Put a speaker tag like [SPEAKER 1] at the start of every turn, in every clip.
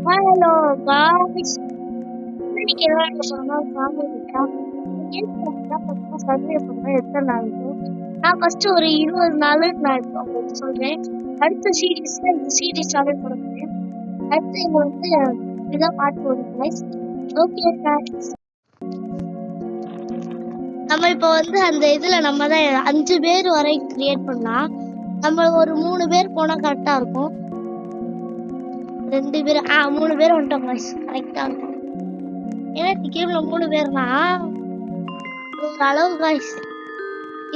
[SPEAKER 1] Hello guys, இன்னைக்கு என்ன பண்ணா சாமி இருக்கா சர்வே பண்ண எத்தனை நாள் நான் ஃபர்ஸ்ட் ஒரு 20 நாள் நான் இப்போ உங்களுக்கு சொல்றேன். அடுத்த சீரீஸ்ல இந்த சீரீஸ் ஸ்டார்ட் பண்ண போறேன். அடுத்து இங்க வந்து இதான் பார்ட் போடுங்க guys. ஓகே guys, நம்ம இப்போ வந்து அந்த இதுல நம்ம தான் 5 பேர் வரை கிரியேட் பண்ணலாம். நம்ம ஒரு 3 பேர் போனா கரெக்டா இருக்கும். 2 பேர் 3 பேர் வந்துட்டோம் guys, கரெக்டா இருக்கும். ஏன்னா கேம்ல 3 பேர்னா ஒரு அளவு guys.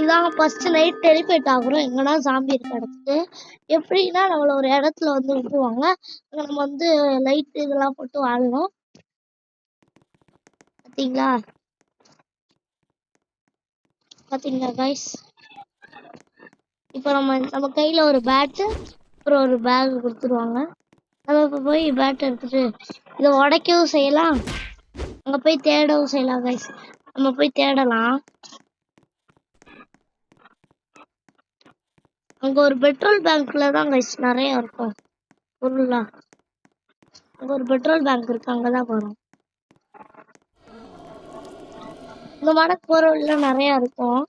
[SPEAKER 1] இதான் ஃபர்ஸ்ட் நைட் டெலிபேட் ஆகுறோம் எங்கன்னா ஜாம்பி இருக்க இடத்துக்கு. எப்படின்னா நம்மள ஒரு இடத்துல வந்து விட்டுருவாங்க, நம்ம வந்து லைட் இதெல்லாம் போட்டு வாழணும். பாத்தீங்களா guys, இப்போ நம்ம கையில ஒரு பேட்டு அப்புறம் ஒரு பேக் கொடுத்துருவாங்க. நம்ம இப்போ போய் பேட் எடுத்துட்டு இதை உடைக்கவும் செய்யலாம், அங்க போய் தேடவும் செய்யலாம் guys. நம்ம போய் தேடலாம். அங்க ஒரு பெட்ரோல் பேங்க்ல தான் guys நிறைய இருக்கும் பொருள்லாம். அங்க ஒரு பெட்ரோல் பேங்க் இருக்கு, அங்கதான் போறோம். இந்த மாதிரி பொருள்ல நிறைய இருக்கும்.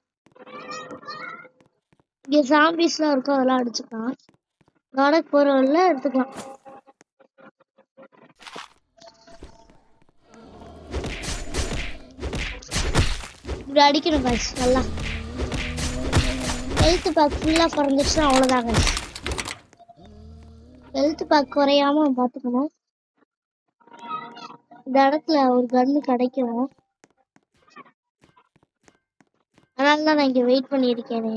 [SPEAKER 1] இங்க ஜாம்பிஸ்லாம் இருக்கும், அதெல்லாம் அடிச்சுக்கலாம். நாடக பொருள்ல எடுத்துக்கலாம். இப்படி அடிக்கணும் guys நல்லா. ஹெல்த் பேக் ஃபுல்லா குறைஞ்சிச்சுன்னா அவ்வளவுதான் guys. ஹெல்த் பேக் குறையாம பாத்துக்கணும். இந்த இடத்துல ஒரு கன்னு கிடைக்கும், அதனாலதான் நான் இங்க வெயிட் பண்ணி இருக்கேன்.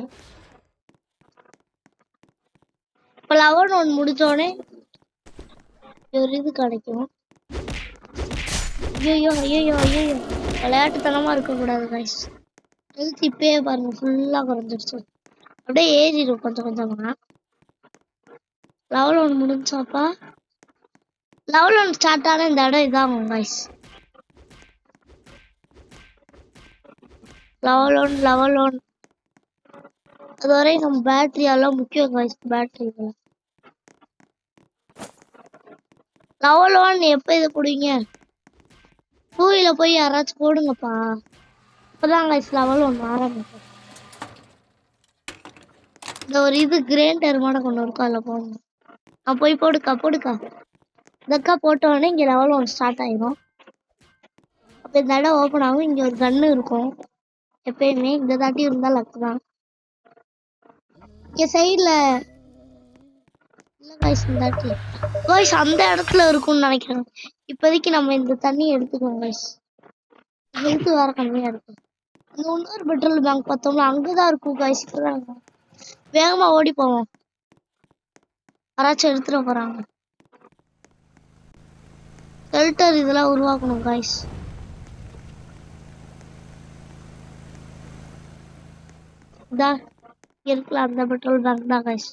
[SPEAKER 1] இப்ப லெவல் 1 முடிச்சோடனே ஒரு இது கிடைக்கும். ஐயோ ஐயோ ஐயோ, விளையாட்டுத்தனமா இருக்கக்கூடாது guys. ஹெல்த் இப்பயே பாருங்க ஃபுல்லா குறைஞ்சிருச்சு, அப்படியே ஏறிடும் கொஞ்சம் கொஞ்சமா. லெவல் 1 முடிஞ்சாப்பா, லெவல் 1 ஸ்டார்ட் ஆன இந்த இடம் இதாகும் guys. லெவல் 1 அதுவரை நம்ம பேட்டரி எல்லாம் முக்கியம் guys. பேட்டரி லெவல் 1 எப்ப இது போடுவீங்க? 2ல போய் யாராச்சும் போடுங்கப்பா, அப்பதான் guys லெவல் 1 ஆரம்பிக்கும். இந்த ஒரு இது கிரைண்டர் மாதிரி கொண்டு இருக்கும், அதில் போடணும். போய் போடுக்கா இதக்கா போட்ட உடனே இங்க லெவல் 1 ஸ்டார்ட் ஆயிடும். அப்ப இந்த இடம் ஓப்பன் ஆகும். இங்க ஒரு கன்னு இருக்கும் எப்பயுமே, இந்த தாட்டி இருந்தா லக்கு தான். இங்க சைட்ல இல்ல guys, இந்த தாட்டி guys அந்த இடத்துல இருக்கும்னு நினைக்கிறேன். இப்போதைக்கு நம்ம இந்த தண்ணி எடுத்துக்கோங்க guys, ஹெல்த் வேற கம்மியா இருக்கும். இந்த இன்னொரு பெட்ரோல் பேங்க் பார்த்தோம்ல, அங்கதான் இருக்கும் guys. இப்பதான் வேகமா ஓடி போவோம், யாராச்சும் எடுத்துட போறாங்க. ஷெல்டர் இதெல்லாம் உருவாக்கணும் guys. இதான் இருக்கலாம் அந்த பெட்ரோல் பேங்க் தான் guys.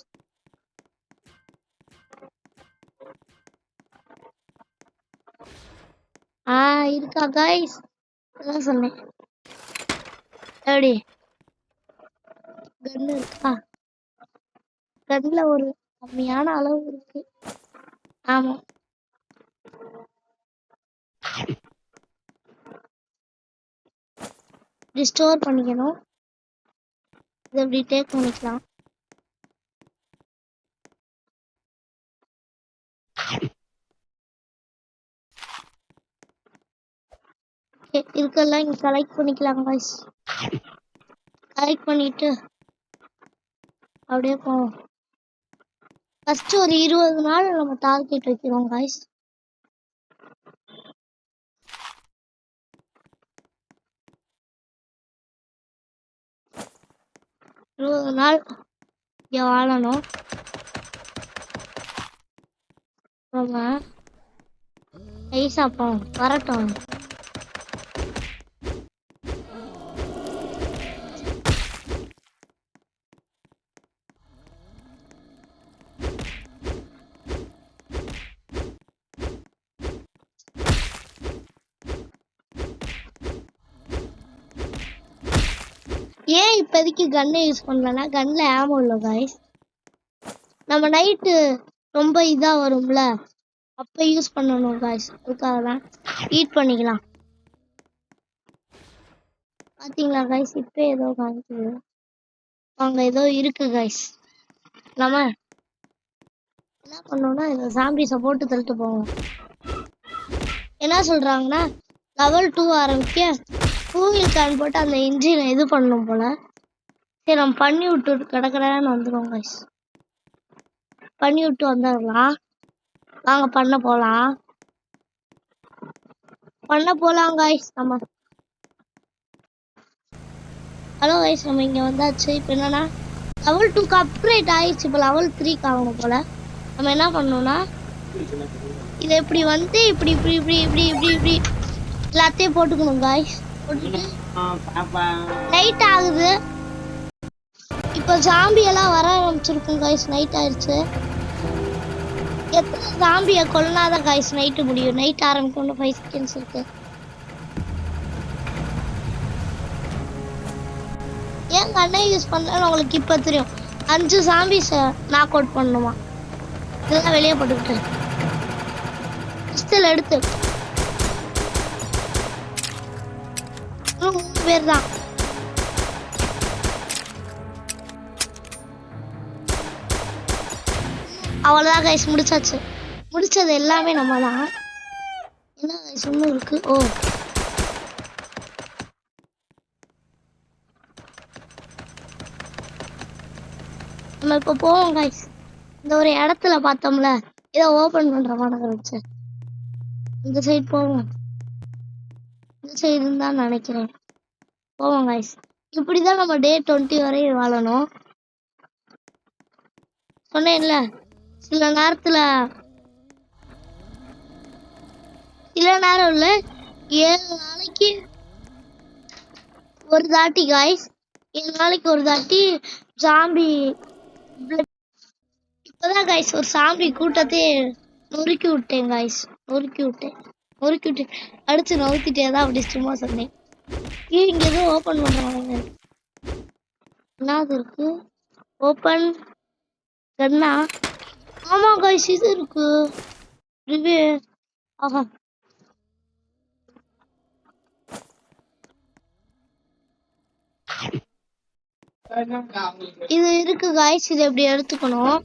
[SPEAKER 1] இருக்கா guys, அதான் சொன்னேன். எப்படி கன்னு இருக்கா? கன்ல ஒரு கம்மியான அளவு இருக்கு. ஆமா, ஸ்டோர் பண்ணிக்கணும். இதை எப்படி டேக் பண்ணிக்கலாம். இதுக்கெல்லாம் இங்க கலெக்ட் பண்ணிக்கலாம் guys. கலெக்ட் பண்ணிட்டு அப்படியே போவோம். ஃபர்ஸ்ட் ஒரு 20 நாள் நம்ம டார்கெட் வைக்கிறோம் guys. நாள் இங்க வாழணும். ஐசாப்போம் வரட்டும். ஏன் இப்போதைக்கு கன்னை யூஸ் பண்ணலன்னா, கன்ல ஆமோ இல்லை guys. நம்ம நைட்டு ரொம்ப இதா வரும்ல, அப்போ யூஸ் பண்ணணும் காய்ஸ். அதுக்காக தான் ஈட் பண்ணிக்கலாம். பார்த்தீங்களா காய்ஸ், இப்போ ஏதோ காமிக்குது. அங்கே ஏதோ இருக்கு காய்ஸ். நம்ம என்ன பண்ணோம்னா இந்த சாம்பிஸை போட்டு தள்ளிட்டு போவோம். என்ன சொல்கிறாங்கன்னா லெவல் 2 ஆரம்பிக்க கூகிள் கேன் போட்டு அந்த இன்ஜினை இது பண்ணணும் போல். சரி நம்ம பண்ணி விட்டு கிடக்கிறேன்னு வந்துடுவோம் காய்ஸ். பண்ணி விட்டு வந்துடலாம். வாங்க பண்ண போகலாம் காய்ஸ். நம்ம ஹலோ காய்ஸ், நம்ம இங்கே வந்தாச்சு. இப்போ என்னன்னா லெவல் 2க்கு அப்கிரேட் ஆயிடுச்சு. இப்போ லெவல் 3க்கு ஆகணும் போல். நம்ம என்ன பண்ணணும்னா இதை இப்படி வந்து இப்படி இப்படி இப்படி இப்படி இப்படி இப்படி எல்லாத்தையும் போட்டுக்கணும் காய்ஸ். போட்டுட்டு நைட் ஆகுது. இப்போ ஜாம்பி எல்லாம் வர ஆரம்பிச்சிருக்கும் காய்ஸ். நைட் ஆயிடுச்சு. எத்தனை ஜாம்பியை கொல்லனாதான் காய்ஸ் நைட்டு முடியும். நைட் ஆரம்பிக்கணும். 5 செகண்ட்ஸ் இருக்கு. ஏன் கண்ணை யூஸ் பண்ணலன்னு உங்களுக்கு இப்போ தெரியும். 5 ஜாம்பிஸை நாக் அவுட் பண்ணணுமா. இதெல்லாம் வெளியே போட்டுக்கிட்டு பிஸ்டல் எடுத்து 3 பேர் தான். அவ்வளோதான் கைஸ், முடிச்சாச்சு. முடிச்சது எல்லாமே நம்ம தான். என்ன கைஸ் இன்னும் இருக்கு. ஓ நம்ம இப்போ போவோம் கைஸ். இந்த ஒரு இடத்துல பார்த்தோம்ல இதை ஓப்பன் பண்ற மாதிரி வச்சு இந்த சைடு போவோம். இந்த சைடு தான் நினைக்கிறேன். போவோம் கைஸ். இப்படிதான் நம்ம டே 20 வரை வாழணும். சொன்னேன்ல சில நேரம் இல்ல 7 நாளைக்கு ஒரு தாட்டி காய்ஸ். 7 நாளைக்கு ஒரு தாட்டி ஜாம்பி. இப்போதான் காய்ஸ் ஒரு சாம்பி கூட்டத்தையே நொறுக்கி விட்டேன் காய்ஸ். நொறுக்கி விட்டு அடிச்சு நொறுக்கிட்டே தான் அப்படி சும்மா சொன்னேன். இங்க எதுவும் ஓப்பன் பண்றாங்க. என்னது இருக்கு? ஓப்பன் கண்ணா. ஆமா காய்ஸ், இது இருக்கு. ஆஹா, இது இருக்கு காய்ஸ். இது எப்படி எடுத்துக்கணும்.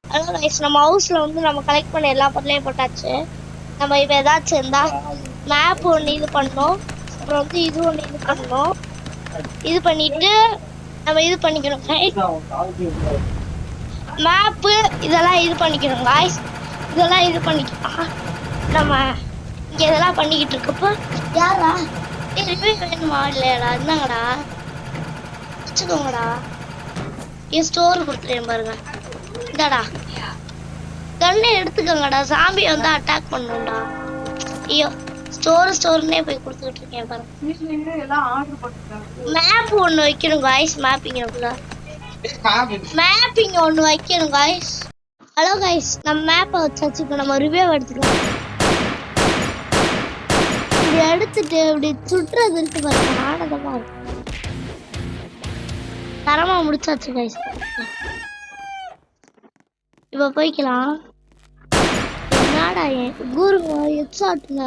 [SPEAKER 1] ஹலோ கைஸ், நம்ம ஹவுஸ்ல வந்து நம்ம கலெக்ட் பண்ண எல்லா பொருளையும் போட்டாச்சு. நம்ம இப்போ ஏதாச்சும் இருந்தா மேப் ஒன்று இது பண்ணணும். அப்புறம் வந்து இது ஒன்று இது பண்ணணும். இது பண்ணிட்டு நம்ம இது பண்ணிக்கணும் மேப்பு. இதெல்லாம் இது பண்ணிக்கணும் காய்ஸ். இதெல்லாம் இது பண்ணிக்கலாம். நம்ம இங்க இதெல்லாம் பண்ணிக்கிட்டு இருக்கப்போ யாரா வேணுமா இல்லையாடா? இருந்தாங்கடா, வச்சுக்கோங்கடா. என் ஸ்டோர் கொடுத்துருவேன் பாருங்க. இதாடா கண்ணை எடுத்துக்கோங்கடா. சாம்பி வந்து அட்டாக் பண்ணும்டா. ஐயோ, ஸ்டோர்னே போய் கொடுத்துக்கிட்டு இருக்கேன் பாருங்க. மேப் ஒன்று வைக்கணும் காய்ஸ். மேப்பிங் ஒன்று வைக்கணும் காய்ஸ். ஹலோ காய்ஸ், நம்ம மேப்பை வச்சாச்சு. இப்போ நம்ம ரிவ்யூ எடுத்துக்கலாம். இப்படி எடுத்துட்டு இப்படி சுற்றுறது இருக்கு பாருங்க. ஆனந்தமா இருக்கும். தரமா முடிச்சாச்சு காய்ஸ். இப்ப போய்க்கலாம். என்னடா குருங்க எக்ஸாட்ல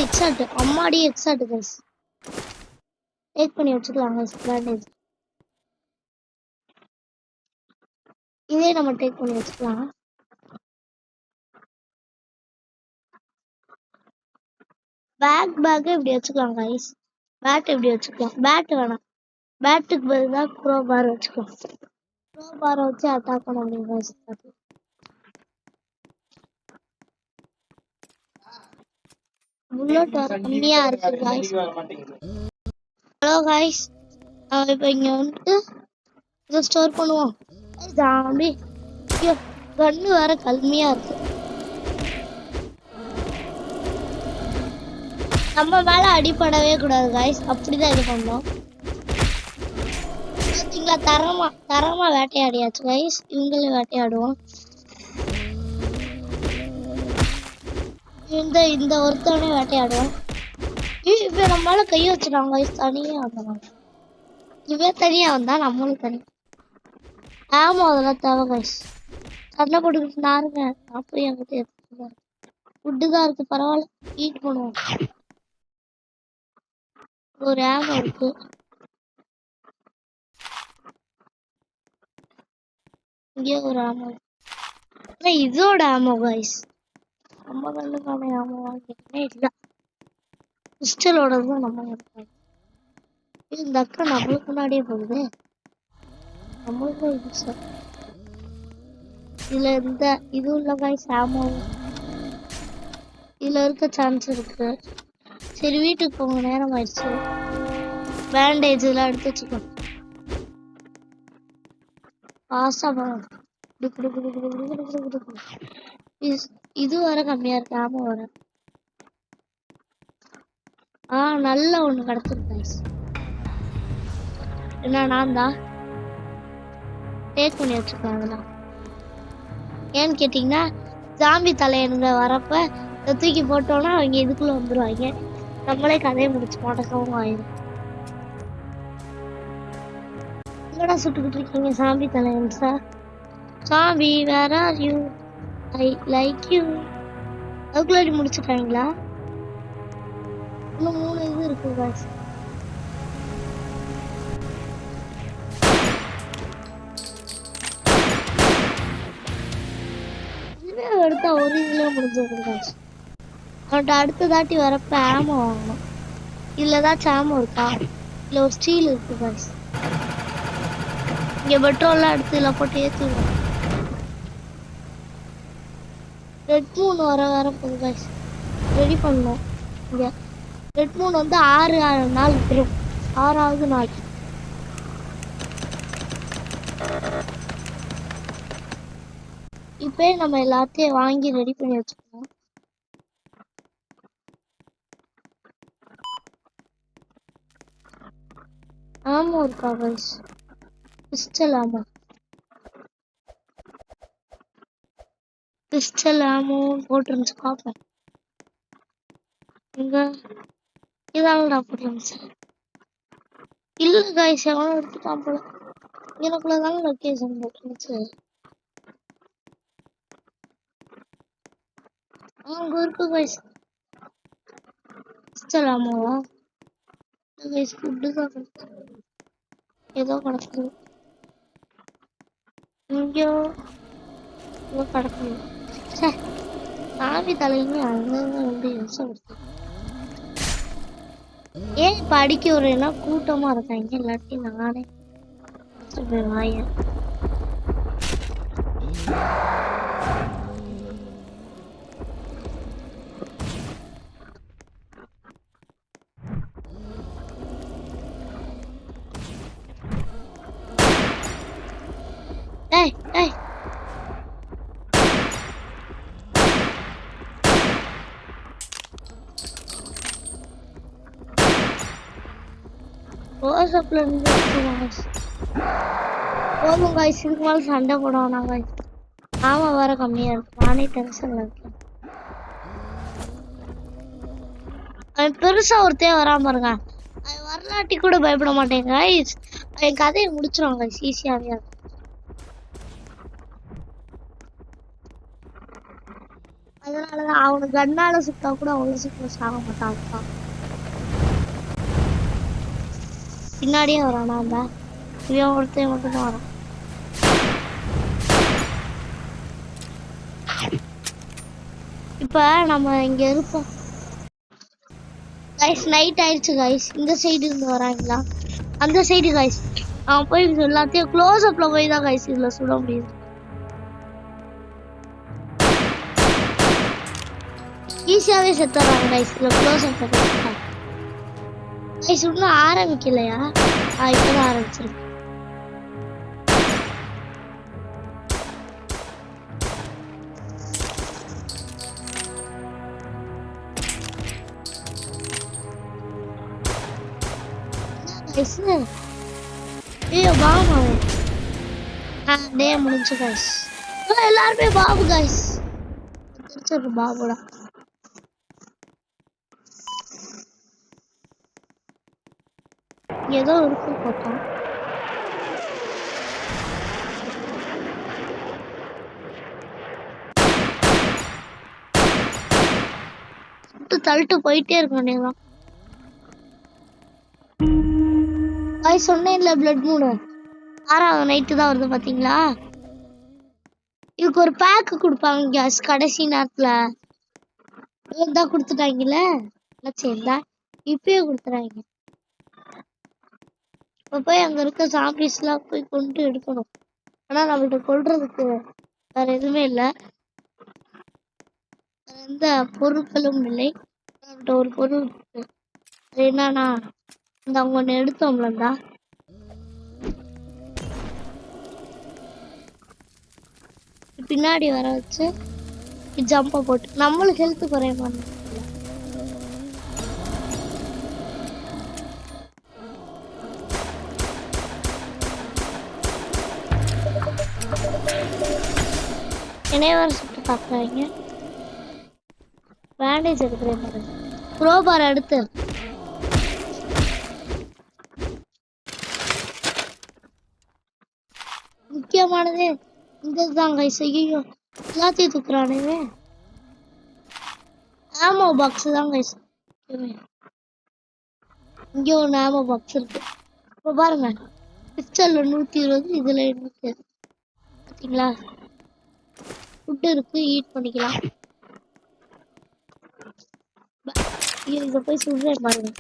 [SPEAKER 1] எக்ஸாட் அம்மாடி எக்ஸாட் கைஸ். டேக் பண்ணி வச்சுக்கலாம் கைஸ். பேண்டேஜ் இதே நம்ம டேக் பண்ணி வச்சுக்கலாம். பேக் இப்படி வச்சுக்கலாம் கைஸ். பேட் இப்படி வச்சுக்கலாம். பேட் வேணாம், பேட்டுக்கு பதிலாக க்ரோ பார் வச்சுக்கலாம். க்ரோ பாரை வச்சு அட்டாக் பண்ண முடியும் கைஸ். புல்லட் வர கம்மியா இருக்கு கைஸ். ஹலோ கைஸ், இப்போ இங்க வந்துட்டு இதை ஸ்டோர் பண்ணுவோம். ஜாம்பி கண்ணு வேற கம்மியா இருக்கு. நம்ம மேல அடிப்படவே கூடாது गाइस. அப்படிதான் இது பண்ணோம். பாத்தீங்களா தரமா தரமா வேட்டையாடியாச்சு गाइस. இவங்களே வேட்டையாடுவோம். இந்த இந்த ஒருத்தவனே வேட்டையாடுவோம். இப்ப நம்மளால கை வச்சிடாங்க गाइस. தனியா வந்தாங்க. இவன் தனியா வந்தா நம்மளும் தனி. ஆமா அதெல்லாம் தேவை गाइस. சண்டை போட்டுக்கிட்டு நாருங்க. அப்படியே அங்கிட்டு எடுத்துக்கலாம். ஃபுட்டு தான் இருக்கு பரவாயில்ல. ஈட் பண்ணுவோம். ஒரு ஆமோ இருக்கு. இங்கே ஒரு ஆமோ. இதோட ஆமோ गाइस. நம்ம கண்ணுக்கான ஆமோ வாங்கிட்டே இல்ல. பிஸ்டலோட தான் நம்ம எடுப்போம். இந்த அக்கா நம்மளுக்கு முன்னாடியே போகுது. நம்மளுக்கும் இது சார். இதுல இந்த இதுவும் இல்ல गाइस ஆமோ. இதுல இருக்க சான்ஸ் இருக்கு. சரி வீட்டுக்கு போங்க நேரம் ஆயிடுச்சு. பேண்டேஜ் எல்லாம் எடுத்து வச்சுக்கோ. பாசா இது வர கம்மியா இருக்கு ஆமா வர. நல்ல ஒண்ணு கிடைச்சிருக்கு என்ன நான் தான் டேக் பண்ணி வச்சிருக்கேன். அதெல்லாம் ஏன்னு கேட்டீங்கன்னா ஜாம்பி தலையனுங்க வரப்ப தூக்கி போட்டோம்னா அவங்க இதுக்குள்ள வந்துருவாங்க. நம்மளே கதையை முடிச்சு மாட்டக்கவும் ஆயிரும். என்னடா சுட்டுக்கிட்டு இருக்கீங்க சாம்பி தலையன் sir? Zombie where are you? I like you. அதுக்குள்ள முடிச்சுட்டாங்களா? இன்னும் 3 இது இருக்கு गाइस. இதுவே எடுத்தா ஒரு இதுல முடிஞ்சிருக்கு गाइस. அவன்கிட்ட அடுத்த தாட்டி வரப்ப ஆமோ வாங்கணும். இதுல ஏதாச்சும் ஆமோ இருக்கா? இல்ல ஒரு ஸ்டீல் இருக்கு गाइस. இங்க பெட்ரோல்லாம் எடுத்து இதுல போட்டு ஏற்றிடுவோம். ரெட் மூன் வர போகுது गाइस. ரெடி பண்ணணும். இங்க ரெட் மூன் வந்து 6 நாள் வரும். 6வது நாள். இப்போ நம்ம எல்லாத்தையும் வாங்கி ரெடி பண்ணி வச்சுக்கணும். ஆமா இருக்கா गाइस. பிஸ்டல் ஆமா. பிஸ்டல் ஆமோ போட்டுருந்துச்சு பார்ப்போம். இங்க இதாங்கடா போட்டுருந்துச்சு. இல்ல गाइस எவனோ எடுத்துட்டான் போல. எனக்குள்ளதாங்க லொக்கேஷன் போட்டுருந்துச்சு. அங்க இருக்கு गाइस. பிஸ்டல் ஆமோவா? गाइस ஃபுட்டு தான் ஏதோ கிடக்குது. இங்கேயோ ஏதோ கிடக்குது. சாமி தலைங்க அங்கங்க வந்து யோசப்படுத்து. ஏன் இப்ப அடிக்க வரேன்னா கூட்டமா இருக்காங்க. இல்லாட்டி நானே வாய ஏய் ஏய் வாட்ஸ்அப்ல இருந்து போதும் गाइस. இதுக்கு மேல சண்டை போடுவானா गाइस? ஆமா வர கம்மியா இருக்கு. நானே டென்ஷன்ல இருக்கேன். அவன் பெருசா ஒருத்தே வராம பாருங்க. அவன் வரலாட்டி கூட பயப்பட மாட்டேன் गाइस. அவன் கதையை முடிச்சிருவான் गाइस ஈஸியாவே. அதனாலதான் அவனுக்கு கண்ணால சுட்டா கூட அவ்வளவு சீக்கிரம் சாக மாட்டான். பின்னாடியே வரானா? அந்த இவன் ஒருத்தன் மட்டும்தான் வரான். இப்ப நம்ம இங்க இருப்போம் गाइस. நைட் ஆயிடுச்சு गाइस. இந்த சைடு இருந்து வராங்களா? அந்த சைடு गाइस. அவன் போய் எல்லாத்தையும் க்ளோஸ் அப்ல போய் தான் गाइस இதுல சுட முடியுது. ஈஸியாவே செத்துறாங்க गाइस இதுல க்ளோஸ் அப்ல போய். गाइस இன்னும் ஆரம்பிக்கலையா? இப்பதான் ஆரம்பிச்சிருக்கு. கைஸ் ஐயோ பாபு டே முடிஞ்சு கைஸ் எல்லாருமே பாபு கைஸ் தெரிஞ்சது பாபுடா ஏதோ இருக்கு போட்டோம் தள்ளிட்டு போயிட்டே இருக்கும் நீங்க சொன்னேன்ல பிளட் மூணு 6வது நைட்டு தான் வருது பாத்தீங்களா இதுக்கு ஒரு பேக்கு கொடுப்பாங்க கேஸ் கடைசி நேரத்துல தான் கொடுத்துட்டாங்கல்ல சரிதா இப்பயே கொடுத்துறாங்க இப்ப போய் அங்க இருக்க சாம்பிஸ் எல்லாம் போய் கொண்டு எடுக்கணும் ஆனா நம்மள்ட்ட கொள்றதுக்கு வேற எதுவுமே இல்லை எந்த பொருட்களும் இல்லை நம்மள்ட்ட ஒரு பொருள் இருக்கு அது என்னன்னா இந்த அவங்க ஒண்ணு எடுத்தோம்லடா பின்னாடி வர வச்சு ஜம்ப போட்டு நம்மளுக்கு ஹெல்த் குறைய மாட்டோம் என்னைய வர சுட்டு பாக்குறாங்க பேண்டேஜ் எடுக்கிறேன் பாருங்க க்ரோபார் எடுத்து முக்கியமானதே இதுதான் கைஸ் ஐயோ எல்லாத்தையும் தூக்குறானுவே ஆமோ பாக்ஸ் தான் கைஸ் இங்க ஒரு ஆமோ பாக்ஸ் இருக்கு இப்போ பாருங்க பிஸ்டல்ல 120 இதுல 200 பாத்தீங்களா ஃபுட் இருக்கு ஈட் பண்ணிக்கலாம் இங்க போய் சுடுறேன் பாருங்க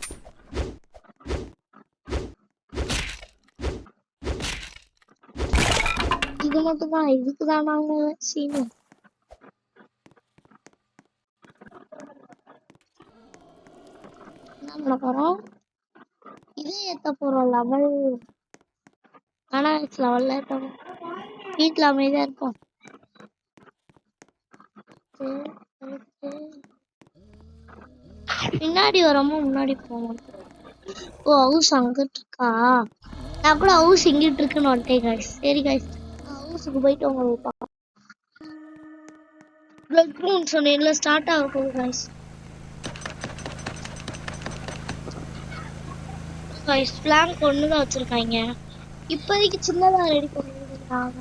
[SPEAKER 1] இது மட்டும் தான் இதுக்குதான் நாங்க சீனு என்ன பண்ண போறோம் இதே ஏத்த போறோம் லெவல் ஆனா லெவல்ல ஏத்தோம் வீட்டுல அமைதியா இருக்கும் பின்னாடி வரமோ முன்னாடி போவோம் ஓ ஹவுஸ் அங்கிட்டு இருக்கா நான் கூட ஹவுஸ் இங்கிட்டு இருக்குன்னு வந்துட்டேன் கைஸ் சரி கைஸ் ஹவுஸுக்கு போயிட்டு உங்களுக்கு பார்க்கலாம் பிளட் மூன் சொன்னேன்ல ஸ்டார்ட் ஆக போகுது கைஸ் கைஸ் பிளான் கொண்டு தான் வச்சிருக்காங்க இப்போதைக்கு சின்னதா ரெடி பண்ணிருக்காங்க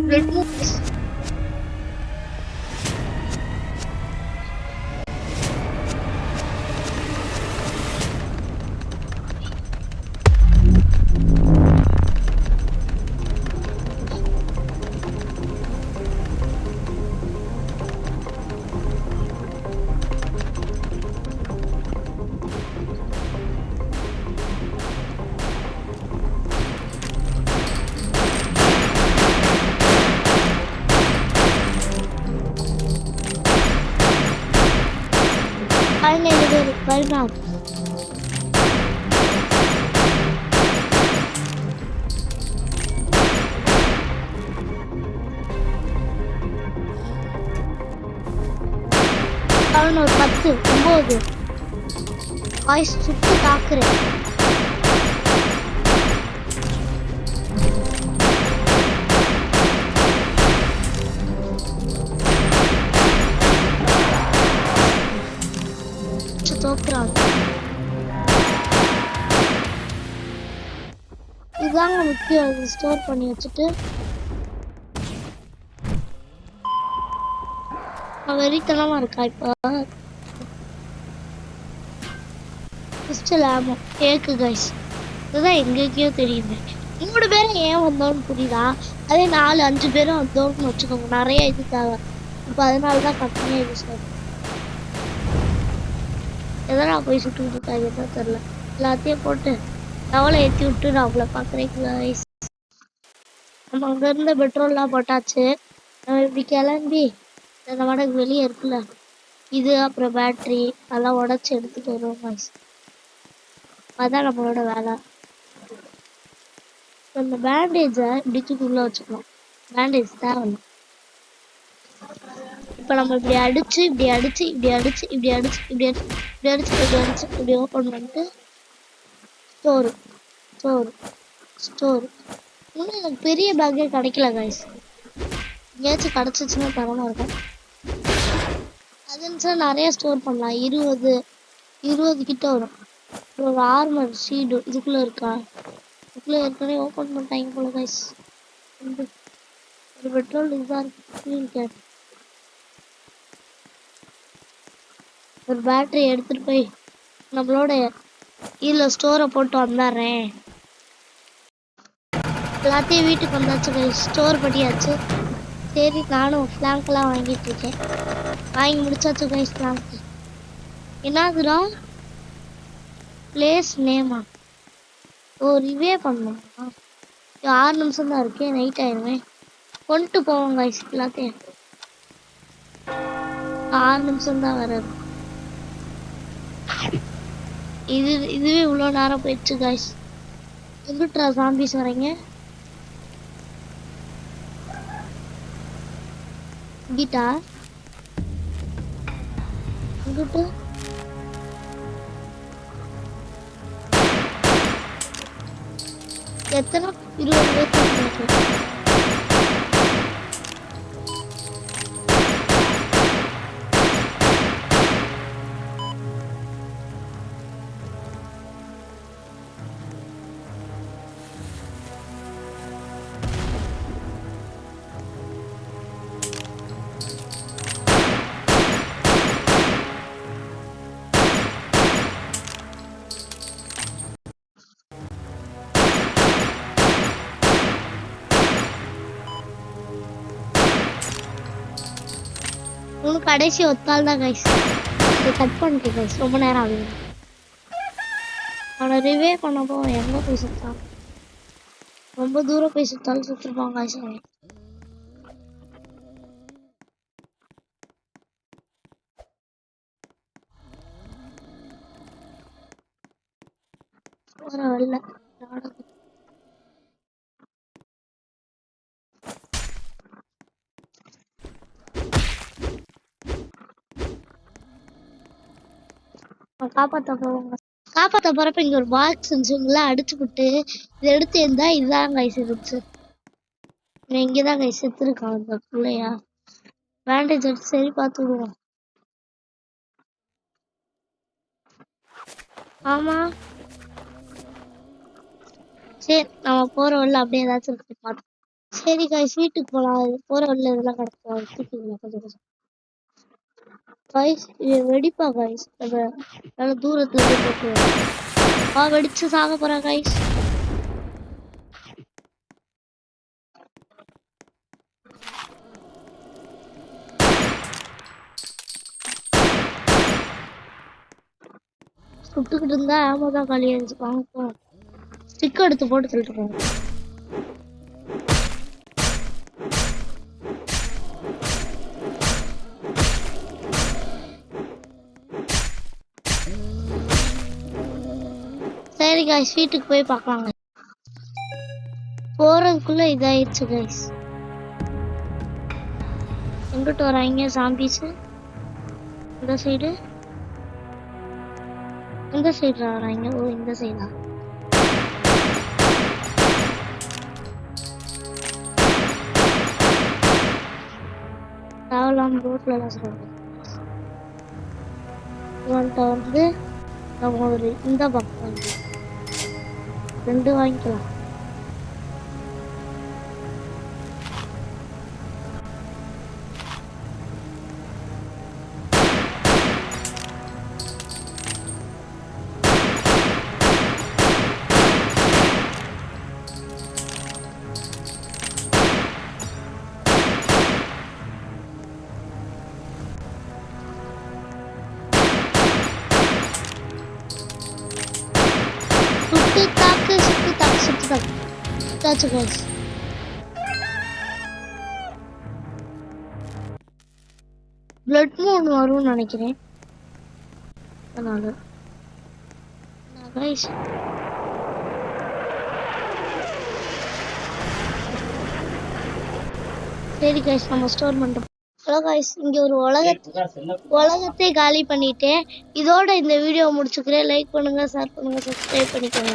[SPEAKER 1] பிளட் மூன் 17 பேர் வருவாங்க ஒரு 10 9 வாய்ஸ் சுட்டு தாக்குறேன் தோக்குறாங்க இதுதாங்க முக்கியம் ஸ்டோர் பண்ணி வச்சுட்டு வெறித்தனமா இருக்கா இப்போ பிஸ்டல் ஆமோ கேக்கு கைஸ் இதுதான் எங்கேயோ தெரியுது 3 பேரும் ஏன் வந்தோன்னு புரியுதா அதே 4-5 பேரும் வந்தோன்னு வச்சுக்கோங்க நிறைய இதுக்காக இப்போ அதனாலதான் கம்மியாக யூஸ் ஆகும் எதனா போய் சுட்டுக்கிட்டு இருக்காங்க தான் தெரியல எல்லாத்தையும் போட்டு டவலை ஏற்றி விட்டு நான் அவங்கள பார்க்குறேன் கைஸ் நம்ம அங்கே இருந்த பெட்ரோல்லாம் போட்டாச்சு நம்ம இப்படி கிளம்பி இந்த மடக்கு வெளியே இருக்குல்ல இது அப்புறம் பேட்ரி அதெல்லாம் உடச்சி எடுத்துட்டு வருவோம் கைஸ் அதான் நம்மளோட வேலை இந்த பேண்டேஜை இப்படி தூக்கி உள்ள வச்சுக்கணும் பேண்டேஜ் தேவை இப்போ நம்ம இப்படி அடிச்சு இப்படி அடிச்சு இப்படி அடிச்சு இப்படி அடிச்சு இப்படி அடிச்சு இப்படி அடிச்சு இப்படி அடிச்சு இப்படி ஓப்பன் பண்ணிட்டு ஸ்டோர் ஸ்டோர் ஸ்டோர். இன்னும் எனக்கு பெரிய பேக்கே கிடைக்கல கைஸ். எங்கேயாச்சும் கிடச்சிச்சுன்னா தரமாக இருக்கும். அதுன்னு சார் நிறைய ஸ்டோர் பண்ணலாம். 20 கிட்ட வரும். ஒரு ஆர்மர் ஷீல்டு இதுக்குள்ளே இருக்கா? இதுக்குள்ளே ஏற்கனவே ஓப்பன் பண்ணிட்டாங்க போல கைஸ். ஒரு பெட்ரோல் இதுதான் இருக்கு. ஒரு பேட்டரி எடுத்துட்டு போய் நம்மளோட இதில் ஸ்டோரை போட்டு வந்துடுறேன். எல்லாத்தையும் வீட்டுக்கு வந்தாச்சு கைஸ். ஸ்டோர் பண்ணியாச்சு. சரி நானும் ஃப்ளாங்க்லாம் வாங்கிட்டு இருக்கேன். வாங்கி முடிச்சாச்சு கைஸ். ஃப்ளாங்க் என்னதுடா? பிளேஸ் நேமா? ஓ ரிவே பண்ணணுமா? 6 நிமிஷம் தான் இருக்கேன். நைட் ஆயிடுமே. கொண்டு போவோம் கைஸ் எல்லாத்தையும். 6 நிமிஷம் தான் வராது. இதுவே இவ்வளோ நேரம் போயிடுச்சு கைஸ். எங்கிட்டா ஜாம்பிஸ் வரீங்க? கிட்டா எங்கிட்ட எத்தனை 20 பேர். உனக்கு கடைசி ஒத்தால் தான் கைஸ். இது கட் பண்ணிட்டு கைஸ். ரொம்ப நேரம் ஆகுது. அவனை ரிவே பண்ணப்போ எங்கே போய் சுத்தான்? ரொம்ப தூரம் போய் சுத்தாலும் சுற்றுப்பான் கைஸ். போகிற வரல காப்பாற்ற போவாங்க. காப்பாற்ற போறப்ப இங்க ஒரு பாக்ஸ் இருந்துச்சுங்களா, அடிச்சு விட்டு இதை எடுத்து இருந்தா இதுதான் கைஸ் இருந்துச்சு. இங்கதான் கைஸ் செத்துருக்கான் அந்த பிள்ளையா. பேண்டேஜ் எடுத்து சரி பார்த்து விடுவோம். ஆமா சரி நம்ம போற வழில அப்படியே ஏதாச்சும் இருக்கு பார்த்தோம். சரி கைஸ் வீட்டுக்கு போலாம். போற வழில இதெல்லாம் கிடக்கும். தூக்கிக்கலாம் கொஞ்சம் கொஞ்சம் கைஸ். இது வெடிப்பா கைஸ். நல்ல தூரத்துல இருந்து போட்டு வெடிச்சு சாக போறா கைஸ். சுட்டுக்கிட்டு இருந்தா ஆமா தான் காலியாச்சு. வாங்க ஸ்டிக் எடுத்து போட்டு சொல்லிட்டு போங்க. சரி கைஸ் வீட்டுக்கு போய் பார்க்கலாங்க. போறதுக்குள்ள இதாயிடுச்சு கைஸ். எங்கிட்ட வராங்க ஜாம்பிஸ்? இந்த சைடு வராங்க. ஓ இந்த சைடா? தேவலாம் ரோட்ல எல்லாம் சொல்றாங்க. வந்து நம்ம ஒரு இந்த பக்கம் 2 வாங்கிக்கலாம். சுத்தாச்சு கைஸ். பிளட் மூன் வரும்னு நினைக்கிறேன். அதனால கைஸ் சரி கைஸ் நம்ம ஸ்டோர் பண்ணிட்டோம். ஹலோ காய்ஸ், இங்க ஒரு உலகத்தை காலி பண்ணிட்டேன். இதோட இந்த வீடியோ முடிச்சுக்கிறேன். லைக் பண்ணுங்க, ஷேர் பண்ணுங்க, சப்ஸ்கிரைப் பண்ணிக்கோங்க.